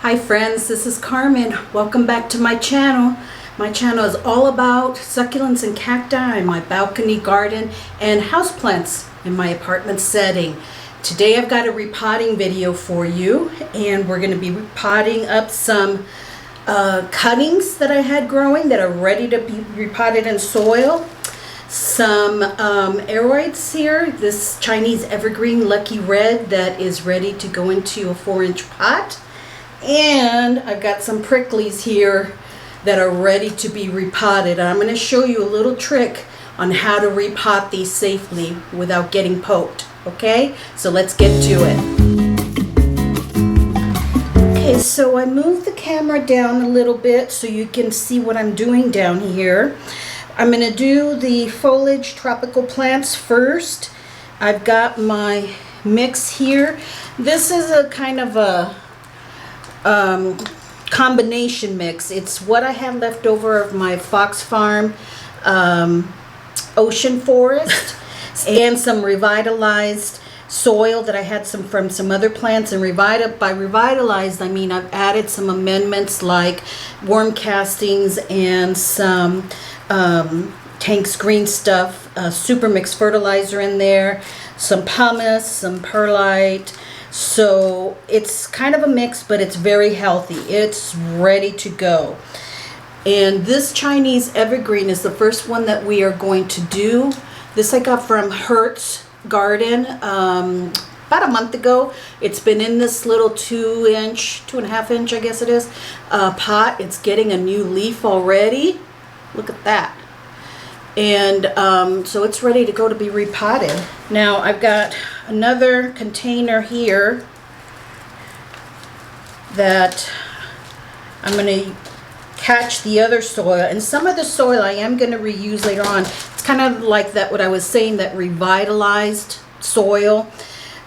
Hi friends, this is Carmen. Welcome back to my channel. My channel is all about succulents and cacti in my balcony garden and houseplants in my apartment setting. Today I've got a repotting video for you, and we're going to be repotting up some cuttings that I had growing that are ready to be repotted in soil. Some Aroids here, this Chinese Evergreen Lucky Red that is ready to go into a 4-inch pot. And I've got some pricklies here that are ready to be repotted. I'm going to show you a little trick on how to repot these safely without getting poked. Okay, so let's get to it. Okay, so I moved the camera down a little bit so you can see what I'm doing down here. I'm going to do the foliage tropical plants first. I've got my mix here. This is a kind of a combination mix. It's what I had left over of my Fox Farm ocean forest and some revitalized soil that I had from some other plants. And by revitalized, I mean I've added some amendments like worm castings and some Tank's green stuff, super mix fertilizer in there, some pumice, some perlite. So it's kind of a mix, but it's very healthy. It's ready to go. And this Chinese Evergreen is the first one that we are going to do. This I got from Hertz Garden about a month ago. It's been in this little 2.5 inch, I guess it is, pot. It's getting a new leaf already. Look at that. And so it's ready to go to be repotted. Now I've got another container here that I'm going to catch the other soil, and some of the soil I am going to reuse later on. It's kind of like that, what I was saying, that revitalized soil,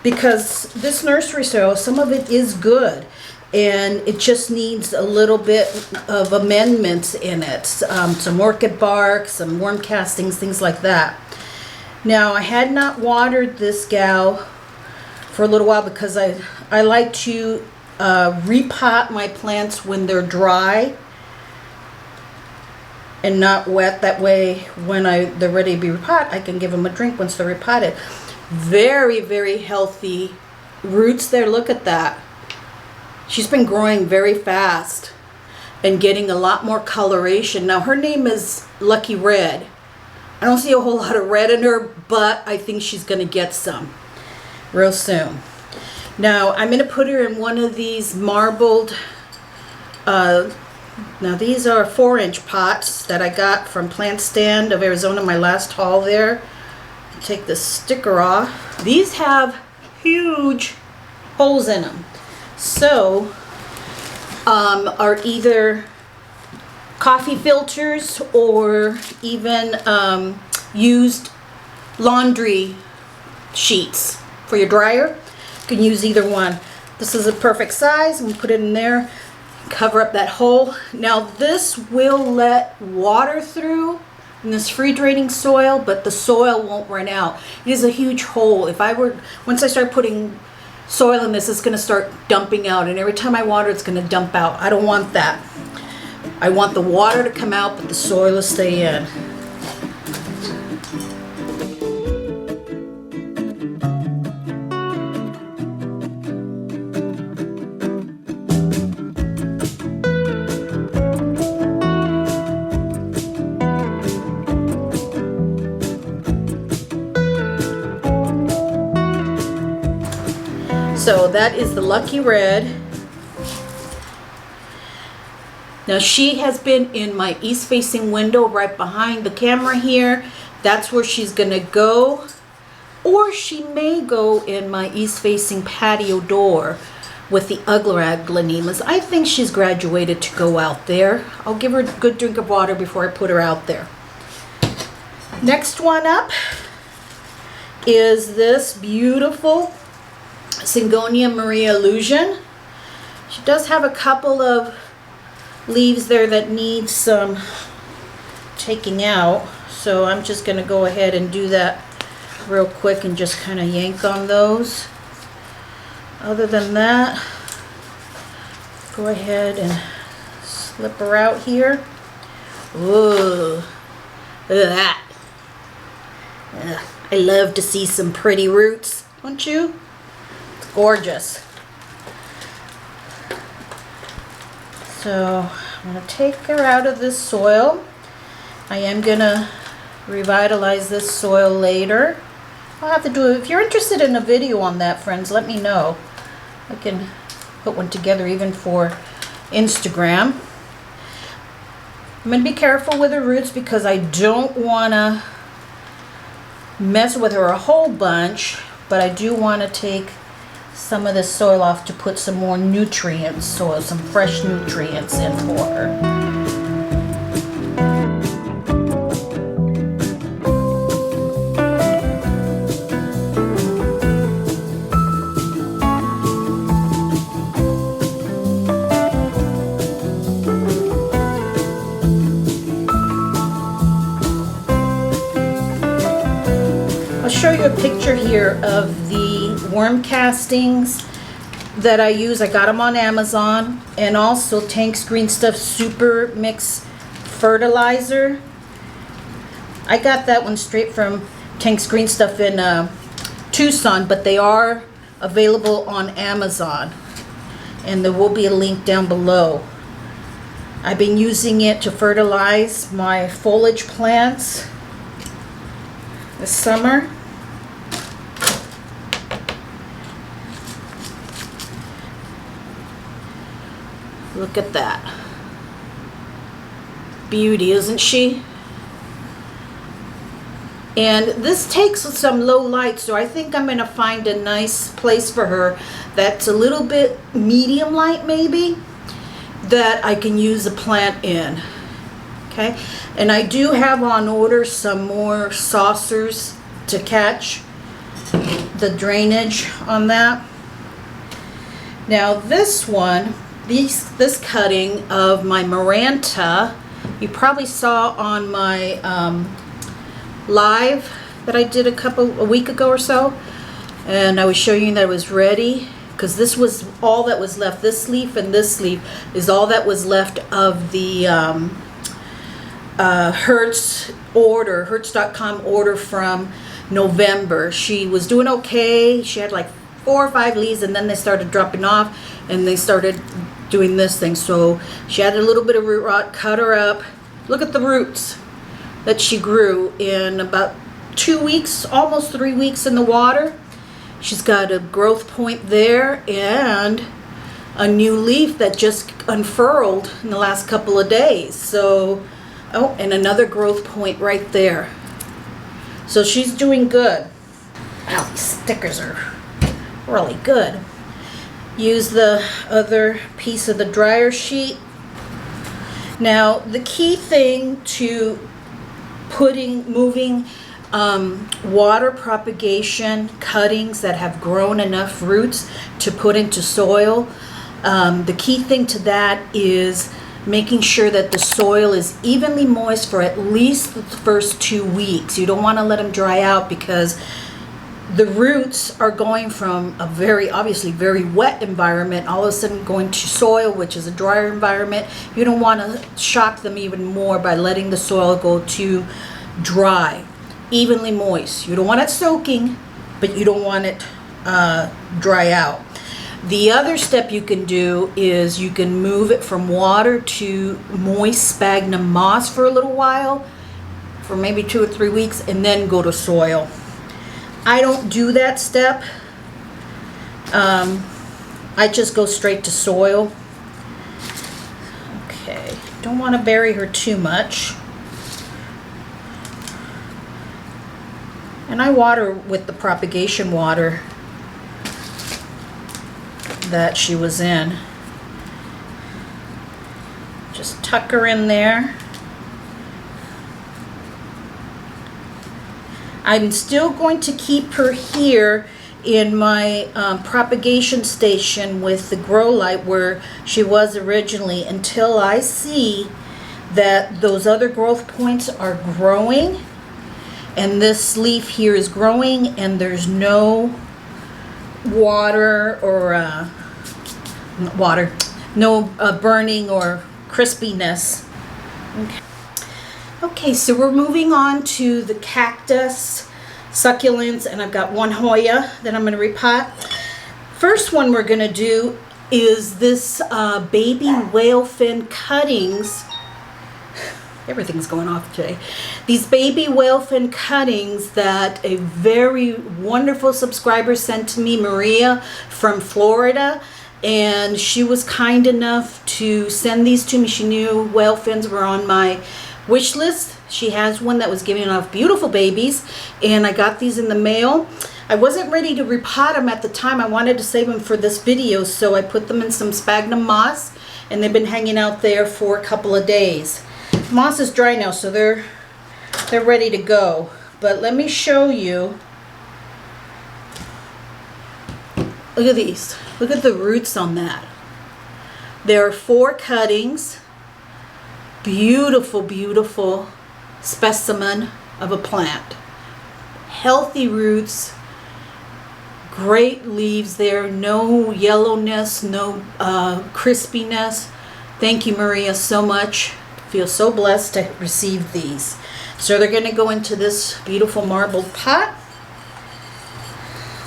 because this nursery soil, some of it is good and it just needs a little bit of amendments in it. Some orchid bark, some worm castings, things like that. Now I had not watered this gal for a little while because I like to repot my plants when they're dry and not wet. That way when they're ready to be repotted, I can give them a drink once they're repotted. Very, very healthy roots there. Look at that. She's been growing very fast and getting a lot more coloration. Now her name is Lucky Red. I don't see a whole lot of red in her, but I think she's going to get some real soon. Now I'm going to put her in one of these marbled, now these are 4-inch pots that I got from Plant Stand of Arizona, my last haul there. Take the sticker off. These have huge holes in them. So are either coffee filters or even used laundry sheets for your dryer. You can use either one. This is a perfect size. I'm going to put it in there, cover up that hole. Now this will let water through in this free draining soil, but the soil won't run out. It is a huge hole. Once I start putting soil in this, it's going to start dumping out, and every time I water it's going to dump out. I don't want that. I want the water to come out but the soil to stay in. So that is the Lucky Red. Now she has been in my east facing window right behind the camera here. That's where she's gonna go. Or she may go in my east facing patio door with the Aglanemas. I think she's graduated to go out there. I'll give her a good drink of water before I put her out there. Next one up is this beautiful Syngonium Maria Allusion. She does have a couple of leaves there that need some taking out, so I'm just going to go ahead and do that real quick and just kind of yank on those. Other than that, go ahead and slip her out here. Ooh, look at that. I love to see some pretty roots, don't you? It's gorgeous. So I'm going to take her out of this soil. I am going to revitalize this soil later. I'll have to do it. If you're interested in a video on that, friends, let me know. I can put one together even for Instagram. I'm going to be careful with her roots because I don't want to mess with her a whole bunch, but I do want to take some of this soil off to put some more nutrients, so some fresh nutrients in for her. I'll show you a picture here of the worm castings that I use. I got them on Amazon, and also Tank's Green Stuff Super Mix Fertilizer. I got that one straight from Tank's Green Stuff in Tucson, but they are available on Amazon, and there will be a link down below. I've been using it to fertilize my foliage plants this summer. Look at that. Beauty, isn't she? And this takes some low light, so I think I'm going to find a nice place for her that's a little bit medium light maybe, that I can use a plant in. Okay, and I do have on order some more saucers to catch the drainage on that. Now this one, this cutting of my Maranta, you probably saw on my live that I did a week ago or so, and I was showing you that it was ready, because this was all that was left. This leaf and this leaf is all that was left of the Hertz.com order from November. She was doing okay. She had like 4 or 5 leaves, and then they started dropping off, and they started doing this thing. So she had a little bit of root rot. Cut her up. Look at the roots that she grew in about 2 weeks, almost 3 weeks in the water. She's got a growth point there and a new leaf that just unfurled in the last couple of days. So, oh, and another growth point right there. So she's doing good. Wow, these stickers are really good. Use the other piece of the dryer sheet. Now, the key thing to moving water propagation cuttings that have grown enough roots to put into soil, the key thing to that is making sure that the soil is evenly moist for at least the first 2 weeks. You don't want to let them dry out, because the roots are going from a obviously very wet environment, all of a sudden going to soil, which is a drier environment. You don't want to shock them even more by letting the soil go too dry. Evenly moist. You don't want it soaking, but you don't want it dry out. The other step you can do is you can move it from water to moist sphagnum moss for a little while, for maybe 2 or 3 weeks, and then go to soil. I don't do that step. I just go straight to soil. Okay, don't want to bury her too much. And I water with the propagation water that she was in. Just tuck her in there. I'm still going to keep her here in my propagation station with the grow light where she was originally, until I see that those other growth points are growing and this leaf here is growing and there's no water or no burning or crispiness. Okay, so we're moving on to the cactus, succulents, and I've got one Hoya that I'm going to repot. First one we're going to do is this baby whale fin cuttings. Everything's going off today. These baby whale fin cuttings that a very wonderful subscriber sent to me, Maria from Florida, and she was kind enough to send these to me. She knew whale fins were on my wish list. She has one that was giving off beautiful babies, and I got these in the mail. I wasn't ready to repot them at the time. I wanted to save them for this video, so I put them in some sphagnum moss, and they've been hanging out there for a couple of days. Moss is dry now, so they're ready to go. But let me show you. Look at these. Look at the roots on that. There are 4 cuttings. Beautiful, beautiful specimen of a plant. Healthy roots. Great leaves there. No yellowness, no crispiness. Thank you, Maria, so much. Feel so blessed to receive these. So they're going to go into this beautiful marbled pot.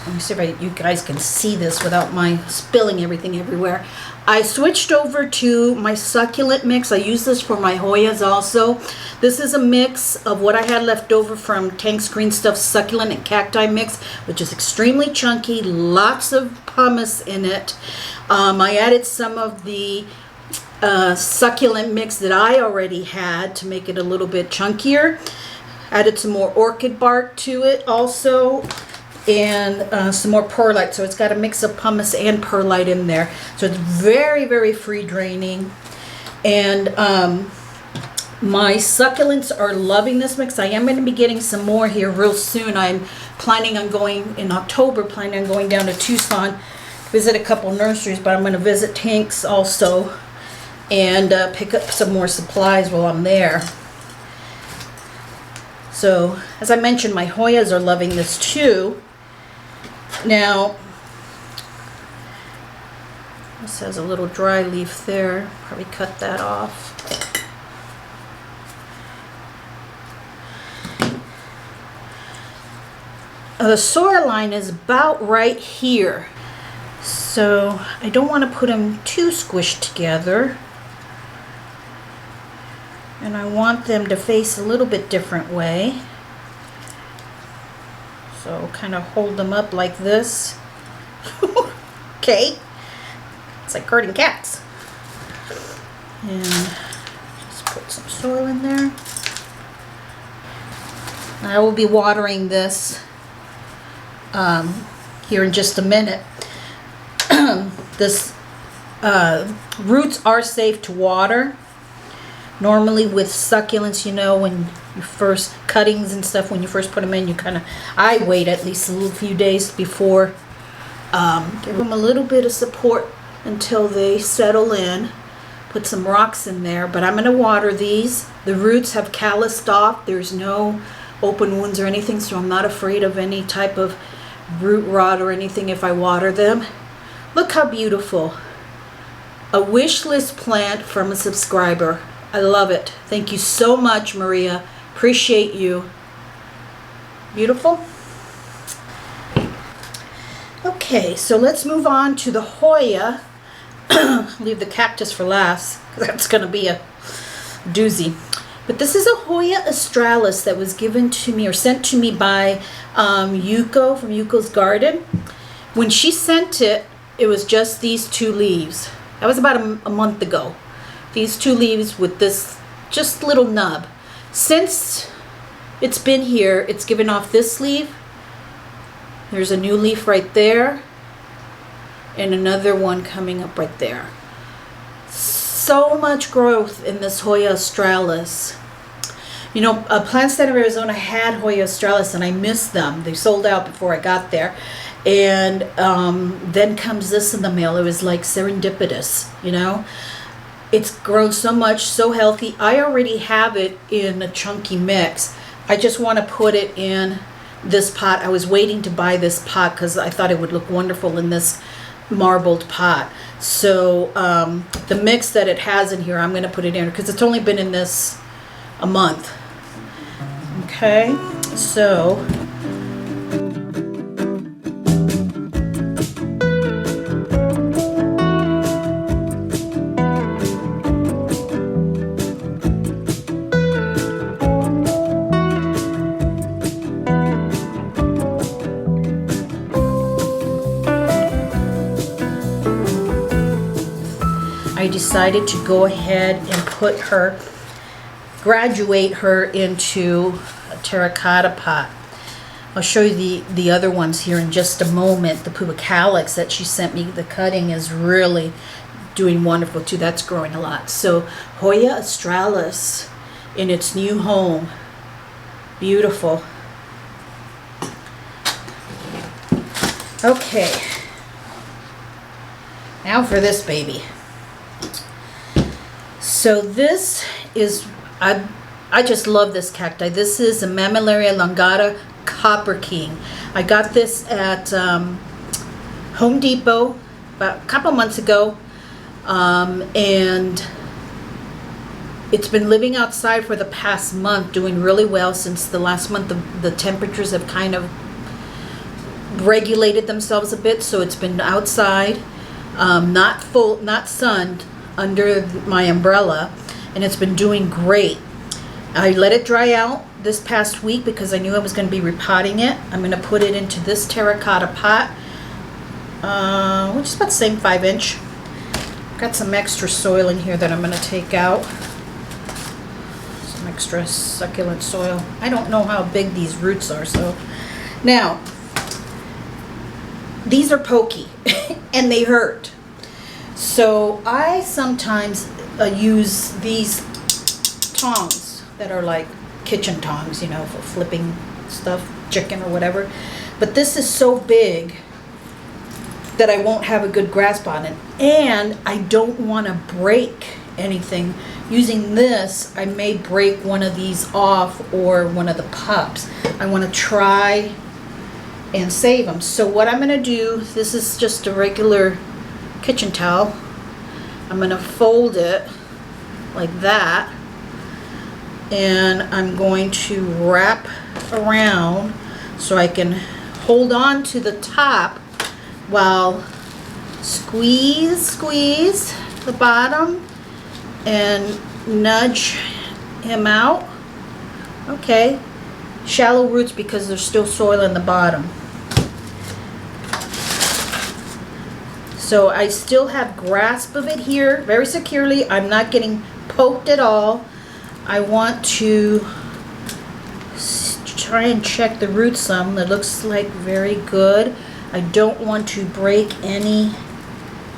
Let me see if you guys can see this without my spilling everything everywhere. I switched over to my succulent mix. I use this for my Hoyas also. This is a mix of what I had left over from Tank's Green Stuff succulent and cacti mix, which is extremely chunky, lots of pumice in it. I added some of the succulent mix that I already had to make it a little bit chunkier. Added some more orchid bark to it also, and some more perlite. So it's got a mix of pumice and perlite in there. So it's very, very free draining. And my succulents are loving this mix. I am going to be getting some more here real soon. I'm planning on going in October, planning on going down to Tucson, visit a couple nurseries, but I'm going to visit Tank's also and pick up some more supplies while I'm there. So as I mentioned, my Hoyas are loving this too. Now, this has a little dry leaf there. Probably cut that off. The soil line is about right here. So I don't want to put them too squished together. And I want them to face a little bit different way. So kind of hold them up like this. Okay. It's like herding cats. And just put some soil in there. I will be watering this here in just a minute. This roots are safe to water. Normally with succulents, you know, when you first cuttings and stuff, when you first put them in, you kind of, I wait at least a little few days before, give them a little bit of support until they settle in. Put some rocks in there, but I'm going to water these. The roots have calloused off. There's no open wounds or anything, so I'm not afraid of any type of root rot or anything if I water them. Look how beautiful. A wish list plant from a subscriber. I love it. Thank you so much, Maria. Appreciate you. Beautiful. Okay, so let's move on to the Hoya. Leave the cactus for last. That's going to be a doozy. But this is a Hoya Australis that was given to me or sent to me by Yuko from Yuko's Garden. When she sent it, it was just these 2 leaves. That was about a month ago. These 2 leaves with this just little nub. Since it's been here, it's given off this leaf. There's a new leaf right there. And another one coming up right there. So much growth in this Hoya Australis. You know, Plant Center Arizona had Hoya Australis and I missed them. They sold out before I got there. And then comes this in the mail. It was like serendipitous, you know. It's grown so much, so healthy. I already have it in a chunky mix. I just want to put it in this pot. I was waiting to buy this pot because I thought it would look wonderful in this marbled pot. So the mix that it has in here, I'm going to put it in because it's only been in this a month. Okay, so I decided to go ahead and put her, graduate her into a terracotta pot. I'll show you the other ones here in just a moment. The Pubicalix that she sent me, the cutting is really doing wonderful too. That's growing a lot. So Hoya Australis in its new home. Beautiful. Okay. Now for this baby. So this is, I just love this cacti. This is a Mammillaria Elongata Copper King. I got this at Home Depot about a couple months ago, and it's been living outside for the past month, doing really well. Since the last month the temperatures have kind of regulated themselves a bit, so it's been outside, not sunned, under my umbrella, and it's been doing great. I let it dry out this past week because I knew I was going to be repotting it. I'm going to put it into this terracotta pot, which is about the same 5-inch. Got some extra soil in here that I'm going to take out. Some extra succulent soil. I don't know how big these roots are, so now these are pokey and they hurt. So I sometimes use these tongs that are like kitchen tongs, you know, for flipping stuff, chicken or whatever. But this is so big that I won't have a good grasp on it. And I don't want to break anything. Using this, I may break one of these off or one of the pups. I want to try and save them. So what I'm going to do, this is just a regular kitchen towel. I'm going to fold it like that, and I'm going to wrap around so I can hold on to the top while squeeze the bottom and nudge him out. Okay, shallow roots because there's still soil in the bottom. So I still have grasp of it here very securely. I'm not getting poked at all. I want to try and check the root some. That looks like very good. I don't want to break any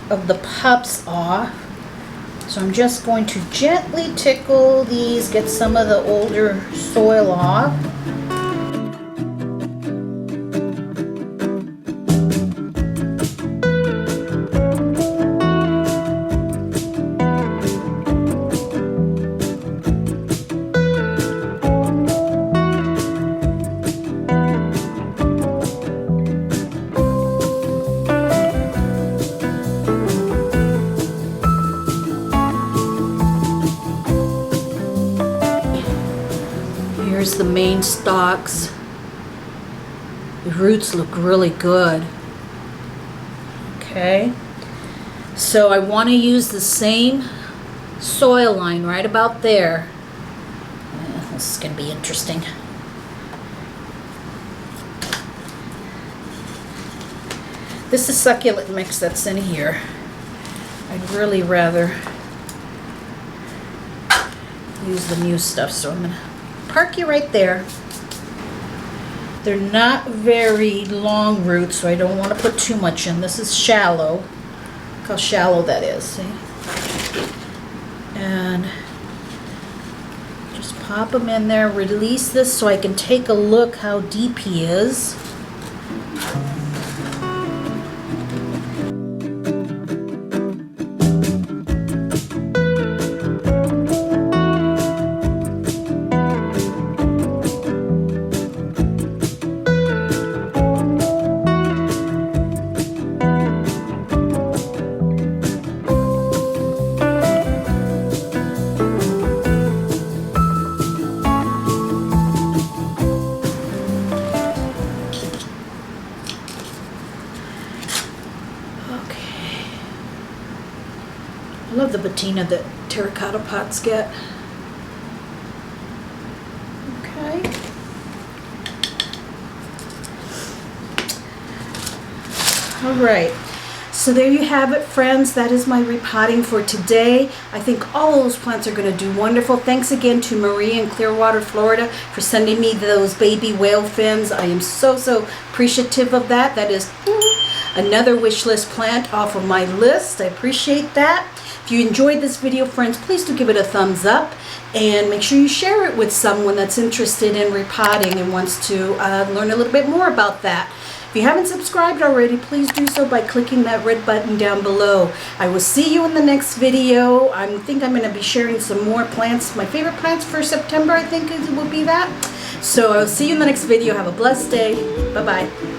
of the pups off. So I'm just going to gently tickle these, get some of the older soil off. Here's the main stalks. The roots look really good. Okay, so I want to use the same soil line right about there. This is going to be interesting. This is succulent mix that's in here. I'd really rather use the new stuff, so I'm going to park you right there. They're not very long roots, so I don't want to put too much in. This is shallow. Look how shallow that is, see? And just pop them in there, release this so I can take a look how deep he is. love the patina that terracotta pots get. Okay. All right. So there you have it, friends. That is my repotting for today. I think all of those plants are going to do wonderful. Thanks again to Marie in Clearwater, Florida, for sending me those baby whale fins. I am so appreciative of that. That is another wish list plant off of my list. I appreciate that. If you enjoyed this video, friends, please do give it a thumbs up. And make sure you share it with someone that's interested in repotting and wants to learn a little bit more about that. If you haven't subscribed already, please do so by clicking that red button down below. I will see you in the next video. I think I'm going to be sharing some more plants. My favorite plants for September, I think it will be that. So I'll see you in the next video. Have a blessed day. Bye-bye.